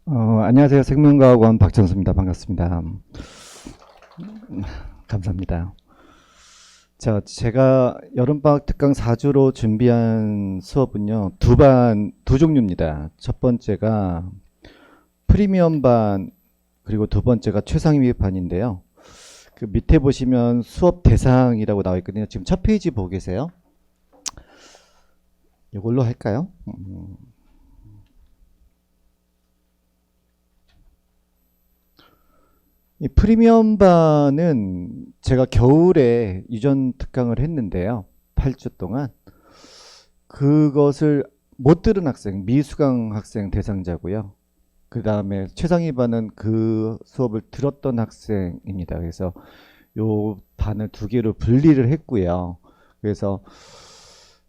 안녕하세요. 생명과학원 박정수입니다. 반갑습니다. 감사합니다. 자, 제가 여름방학 특강 4주로 준비한 수업은요, 두 종류입니다. 첫 번째가 프리미엄 반, 그리고 두 번째가 최상위 반인데요. 그 밑에 보시면 수업 대상이라고 나와 있거든요. 지금 첫 페이지 보고 계세요? 이걸로 할까요? 이 프리미엄 반은 제가 겨울에 유전 특강을 했는데요. 8주 동안. 그것을 못 들은 학생, 미수강 학생 대상자고요. 그 다음에 최상위 반은 그 수업을 들었던 학생입니다. 그래서 요 반을 두 개로 분리를 했고요. 그래서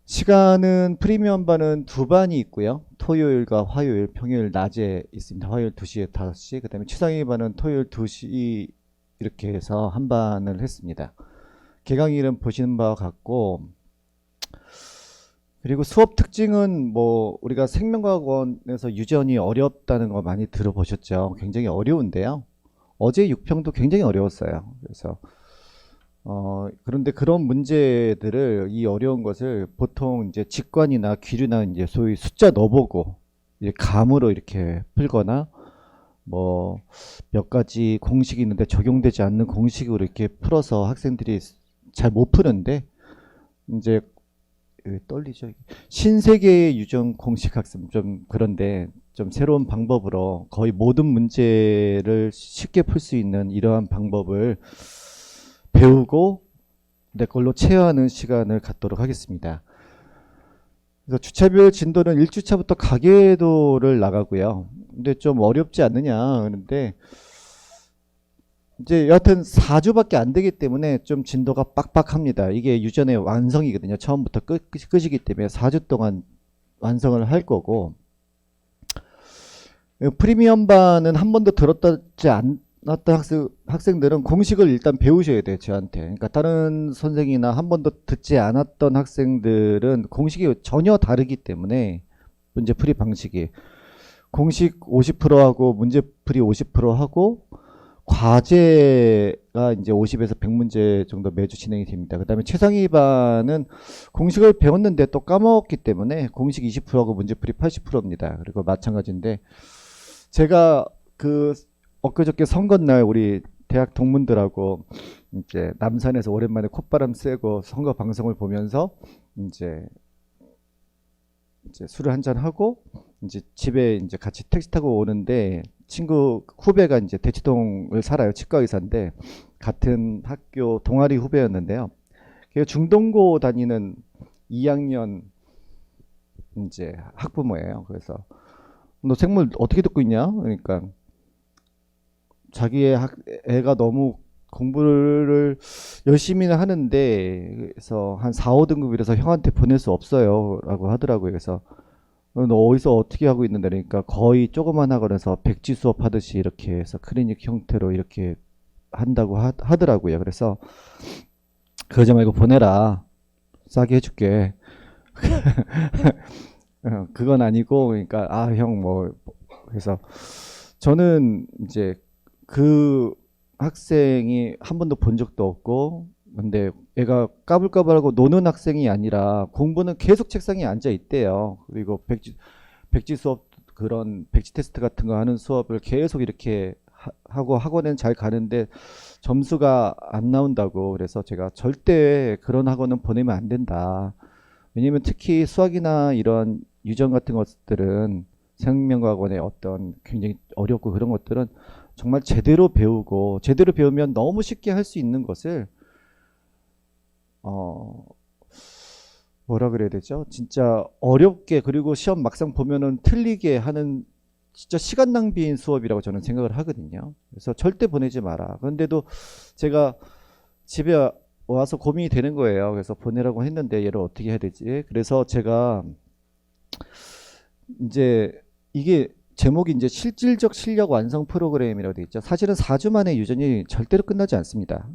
시간은 프리미엄 반은 두 반이 있고요. 토요일과 화요일, 평일 낮에 있습니다. 화요일 2시에 5시, 그 다음에 최상위 반은 토요일 2시 이렇게 해서 한 반을 했습니다. 개강일은 보시는 바와 같고, 그리고 수업 특징은 뭐 우리가 생명과학원에서 유전이 어렵다는 거 많이 들어보셨죠? 굉장히 어려운데요. 어제 6평도 굉장히 어려웠어요. 그래서 그런데 그런 문제들을, 이 어려운 것을 보통 이제 직관이나 귀류나 이제 소위 숫자 넣어보고 이제 감으로 이렇게 풀거나 뭐 몇 가지 공식이 있는데 적용되지 않는 공식으로 이렇게 풀어서 학생들이 잘 못 푸는데, 이제 떨리죠. 신세계의 유전 공식 학습, 좀 그런데 좀 새로운 방법으로 거의 모든 문제를 쉽게 풀 수 있는 이러한 방법을 배우고 내 걸로 체화하는 시간을 갖도록 하겠습니다. 그래서 주차별 진도는 1주차부터 가계도를 나가고요. 근데 좀 어렵지 않느냐. 그런데 이제 여하튼 4주밖에 안 되기 때문에 좀 진도가 빡빡합니다. 이게 유전의 완성이거든요. 처음부터 끝이기 때문에 4주 동안 완성을 할 거고, 프리미엄 반은 한 번도 들었지 않았던 학생들은 공식을 일단 배우셔야 돼요. 저한테. 그러니까 다른 선생이나 한 번도 듣지 않았던 학생들은 공식이 전혀 다르기 때문에 문제풀이 방식이 공식 50%하고 문제풀이 50%하고 과제가 이제 50에서 100문제 정도 매주 진행이 됩니다. 그 다음에 최상위반은 공식을 배웠는데 또 까먹었기 때문에 공식 20%하고 문제풀이 80%입니다. 그리고 마찬가지인데, 제가 그 엊그저께 선거날 우리 대학 동문들하고 이제 남산에서 오랜만에 콧바람 쐬고 선거 방송을 보면서 이제 술을 한잔 하고 이제 집에 이제 같이 택시 타고 오는데, 친구 후배가 이제 대치동을 살아요. 치과 의사인데 같은 학교 동아리 후배였는데요. 걔가 중동고 다니는 2학년 이제 학부모예요. 그래서 너 생물 어떻게 듣고 있냐? 그러니까 자기의 애가 너무 공부를 열심히는 하는데, 그래서 한 4, 5등급이라서 형한테 보낼 수 없어요 라고 하더라고요. 그래서 너 어디서 어떻게 하고 있는데, 그러니까 거의 조그만 학원에서 백지 수업 하듯이 이렇게 해서 클리닉 형태로 이렇게 한다고 하더라고요. 그래서 그러지 말고 보내라, 싸게 해줄게. 그건 아니고, 그러니까 아 형 뭐, 그래서 저는 이제 그 학생이 한 번도 본 적도 없고, 근데 애가 까불까불하고 노는 학생이 아니라 공부는 계속 책상에 앉아 있대요. 그리고 백지 수업, 그런 백지 테스트 같은 거 하는 수업을 계속 이렇게 하고 학원에는 잘 가는데 점수가 안 나온다고. 그래서 제가 절대 그런 학원은 보내면 안 된다. 왜냐면 특히 수학이나 이런 유전 같은 것들은 생명과학원의 어떤 굉장히 어렵고 그런 것들은 정말 제대로 배우고, 제대로 배우면 너무 쉽게 할 수 있는 것을 어 뭐라 그래야 되죠? 진짜 어렵게, 그리고 시험 막상 보면은 틀리게 하는 진짜 시간 낭비인 수업이라고 저는 생각을 하거든요. 그래서 절대 보내지 마라. 그런데도 제가 집에 와서 고민이 되는 거예요. 그래서 보내라고 했는데 얘를 어떻게 해야 되지? 그래서 제가 이제 이게 제목이 이제 실질적 실력 완성 프로그램이라고 되어 있죠. 사실은 4주 만에 유전이 절대로 끝나지 않습니다.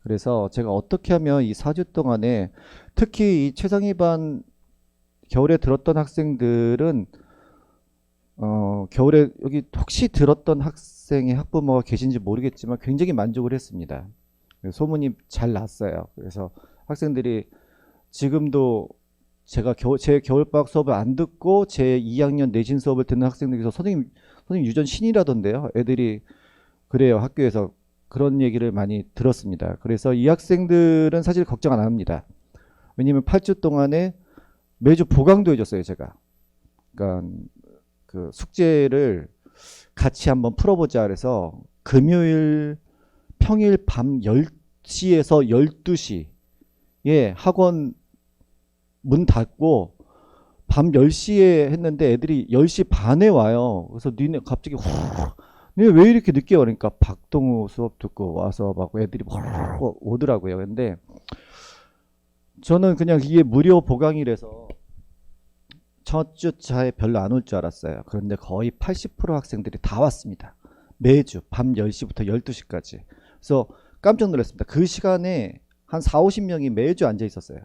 그래서 제가 어떻게 하면 이 4주 동안에, 특히 이 최상위반 겨울에 들었던 학생들은 겨울에 여기 혹시 들었던 학생의 학부모가 계신지 모르겠지만 굉장히 만족을 했습니다. 소문이 잘 났어요. 그래서 학생들이 지금도 제 겨울방학 수업을 안 듣고 제 2학년 내신 수업을 듣는 학생들께서 선생님 유전 신이라던데요. 애들이 그래요. 학교에서 그런 얘기를 많이 들었습니다. 그래서 이 학생들은 사실 걱정 안 합니다. 왜냐면 8주 동안에 매주 보강도 해줬어요, 제가. 그러니까 그 숙제를 같이 한번 풀어보자 그래서 금요일 평일 밤 10시에서 12시에 학원 문 닫고 밤 10시에 했는데 애들이 10시 반에 와요. 그래서 니네 갑자기 니네 왜 이렇게 늦게 오니까 박동우 수업 듣고 와서 막 애들이 오더라고요. 근데 저는 그냥 이게 무료 보강이라서 첫 주차에 별로 안 올 줄 알았어요. 그런데 거의 80% 학생들이 다 왔습니다. 매주 밤 10시부터 12시까지. 그래서 깜짝 놀랐습니다. 그 시간에 한 4, 50명이 매주 앉아 있었어요.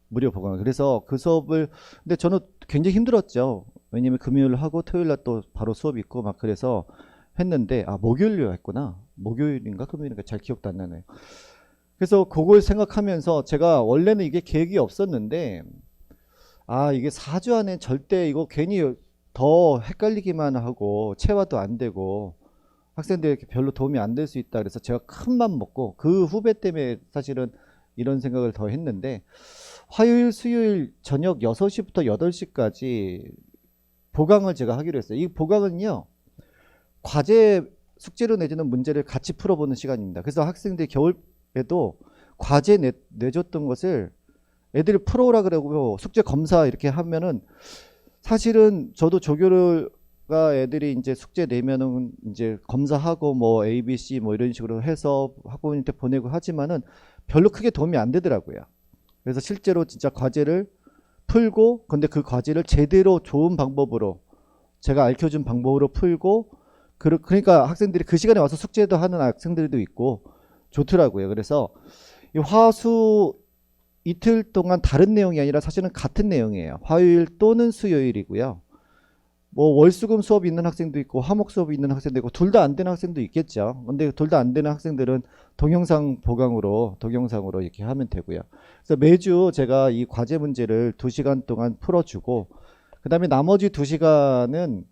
무료 보강. 그래서 그 수업을 근데 저는 굉장히 힘들었죠. 왜냐면 금요일 하고 토요일 날 또 바로 수업 있고 막 그래서 했는데 목요일로 했구나. 목요일인가 금요일인가 잘 기억도 안 나네요. 그래서 그걸 생각하면서 제가 원래는 이게 계획이 없었는데 이게 4주 안에 절대 이거 괜히 더 헷갈리기만 하고 체화도 안 되고 학생들에게 별로 도움이 안 될 수 있다 그래서 제가 큰 맘 먹고 그 후배 때문에 사실은 이런 생각을 더 했는데 화요일 수요일 저녁 6시부터 8시까지 보강을 제가 하기로 했어요. 이 보강은요 과제 숙제로 내주는 문제를 같이 풀어보는 시간입니다. 그래서 학생들이 겨울에도 과제 내줬던 것을 애들이 풀어오라 그러고 숙제 검사 이렇게 하면은 사실은 저도 조교가 애들이 이제 숙제 내면은 이제 검사하고 뭐 A, B, C 뭐 이런 식으로 해서 학부모님한테 보내고 하지만은 별로 크게 도움이 안 되더라고요. 그래서 실제로 진짜 과제를 풀고 근데 그 과제를 제대로 좋은 방법으로 제가 알려준 방법으로 풀고 그러니까 학생들이 그 시간에 와서 숙제도 하는 학생들도 있고 좋더라고요. 그래서 이 화수 이틀 동안 다른 내용이 아니라 사실은 같은 내용이에요. 화요일 또는 수요일이고요. 뭐 월수금 수업이 있는 학생도 있고 화목 수업이 있는 학생도 있고 둘 다 안 되는 학생도 있겠죠. 근데 둘 다 안 되는 학생들은 동영상으로 이렇게 하면 되고요. 그래서 매주 제가 이 과제 문제를 2시간 동안 풀어주고 그 다음에 나머지 2시간은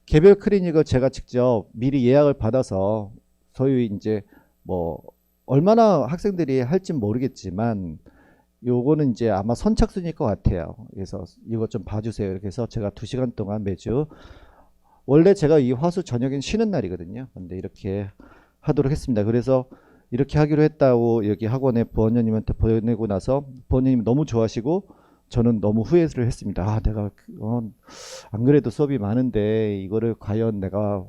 개별 클리닉을 제가 직접 미리 예약을 받아서 소위 이제 뭐 얼마나 학생들이 할진 모르겠지만 요거는 이제 아마 선착순일 것 같아요. 그래서 이것 좀 봐주세요. 이렇게 해서 제가 2시간 동안 매주 원래 제가 이 화수 저녁엔 쉬는 날이거든요. 근데 이렇게 하도록 했습니다. 그래서 이렇게 하기로 했다고 여기 학원에 부원장님한테 보내고 나서 부원장님이 너무 좋아하시고 저는 너무 후회를 했습니다. 내가 안 그래도 수업이 많은데 이거를 과연 내가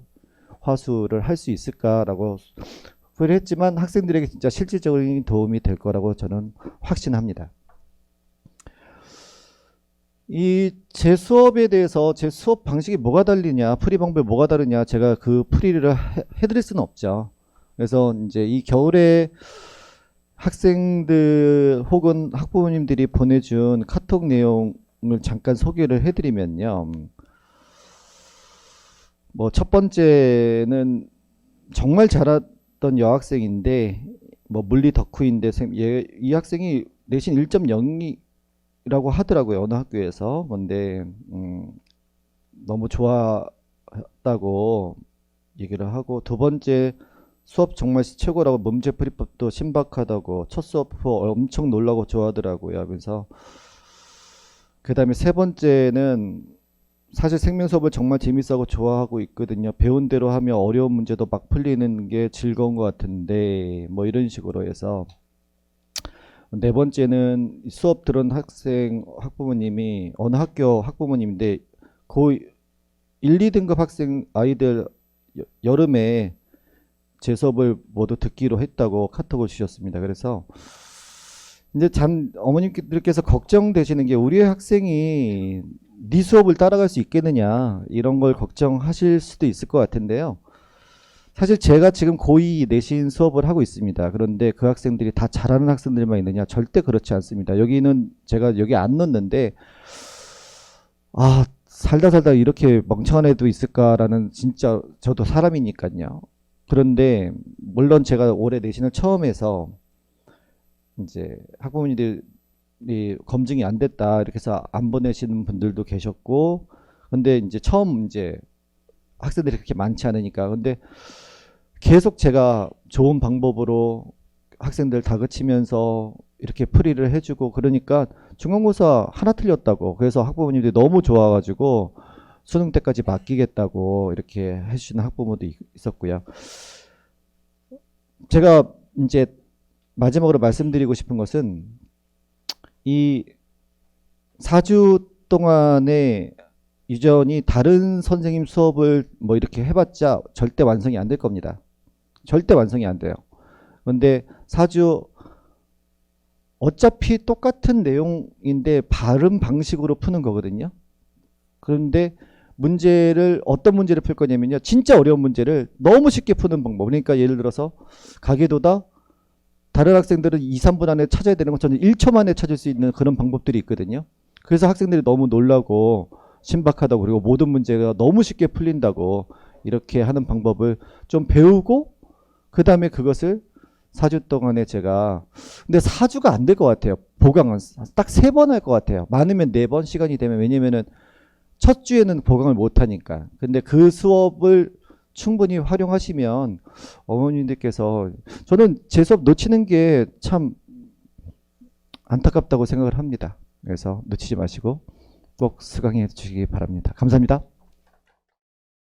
화수를 할 수 있을까라고 후회를 했지만 학생들에게 진짜 실질적인 도움이 될 거라고 저는 확신합니다. 이 제 수업에 대해서 제 수업 방식이 뭐가 다르냐, 풀이 방법이 뭐가 다르냐, 제가 그 풀이를 해드릴 수는 없죠. 그래서 이제 이 겨울에 학생들 혹은 학부모님들이 보내준 카톡 내용을 잠깐 소개를 해드리면요. 뭐 첫 번째는 정말 잘했던 여학생인데 뭐 물리 덕후인데 이 학생이 내신 1.0이라고 하더라고요. 어느 학교에서. 근데 너무 좋았다고 얘기를 하고 두 번째 수업 정말 최고라고 문제풀이법도 신박하다고 첫 수업 후 엄청 놀라고 좋아하더라고요. 하면서 그 다음에 세 번째는 사실 생명 수업을 정말 재밌어하고 좋아하고 있거든요. 배운 대로 하면 어려운 문제도 막 풀리는 게 즐거운 것 같은데 뭐 이런 식으로 해서 네 번째는 수업 들은 학부모님이 어느 학교 학부모님인데 고 1, 2등급 학생 아이들 여름에 제 수업을 모두 듣기로 했다고 카톡을 주셨습니다. 그래서 이제 어머님들께서 걱정되시는 게 우리 학생이 네 수업을 따라갈 수 있겠느냐 이런 걸 걱정하실 수도 있을 것 같은데요. 사실 제가 지금 고2 내신 수업을 하고 있습니다. 그런데 그 학생들이 다 잘하는 학생들만 있느냐? 절대 그렇지 않습니다. 여기는 제가 여기 안 넣었는데 살다 살다 이렇게 멍청한 애도 있을까라는, 진짜 저도 사람이니까요. 그런데 물론 제가 올해 내신을 처음 해서 이제 학부모님들이 검증이 안 됐다 이렇게 해서 안 보내시는 분들도 계셨고, 근데 이제 처음 이제 학생들이 그렇게 많지 않으니까, 근데 계속 제가 좋은 방법으로 학생들 다그치면서 이렇게 풀이를 해주고 그러니까 중간고사 하나 틀렸다고, 그래서 학부모님들이 너무 좋아가지고 수능 때까지 맡기겠다고 이렇게 해주시는 학부모도 있었고요. 제가 이제 마지막으로 말씀드리고 싶은 것은, 이 4주 동안에 유전이 다른 선생님 수업을 뭐 이렇게 해봤자 절대 완성이 안 될 겁니다. 절대 완성이 안 돼요. 근데 4주 어차피 똑같은 내용인데 바른 방식으로 푸는 거거든요. 그런데 문제를, 어떤 문제를 풀 거냐면요, 진짜 어려운 문제를 너무 쉽게 푸는 방법. 그러니까 예를 들어서 가계도다, 다른 학생들은 2, 3분 안에 찾아야 되는 건 저는 1초 만에 찾을 수 있는 그런 방법들이 있거든요. 그래서 학생들이 너무 놀라고 신박하다고, 그리고 모든 문제가 너무 쉽게 풀린다고 이렇게 하는 방법을 좀 배우고, 그 다음에 그것을 4주 동안에 제가, 근데 4주가 안 될 것 같아요. 보강은 딱 3번 할 것 같아요. 많으면 4번 시간이 되면, 왜냐면은 첫 주에는 보강을 못 하니까. 근데 그 수업을 충분히 활용하시면 어머님들께서, 저는 제 수업 놓치는 게 참 안타깝다고 생각을 합니다. 그래서 놓치지 마시고 꼭 수강해 주시기 바랍니다. 감사합니다.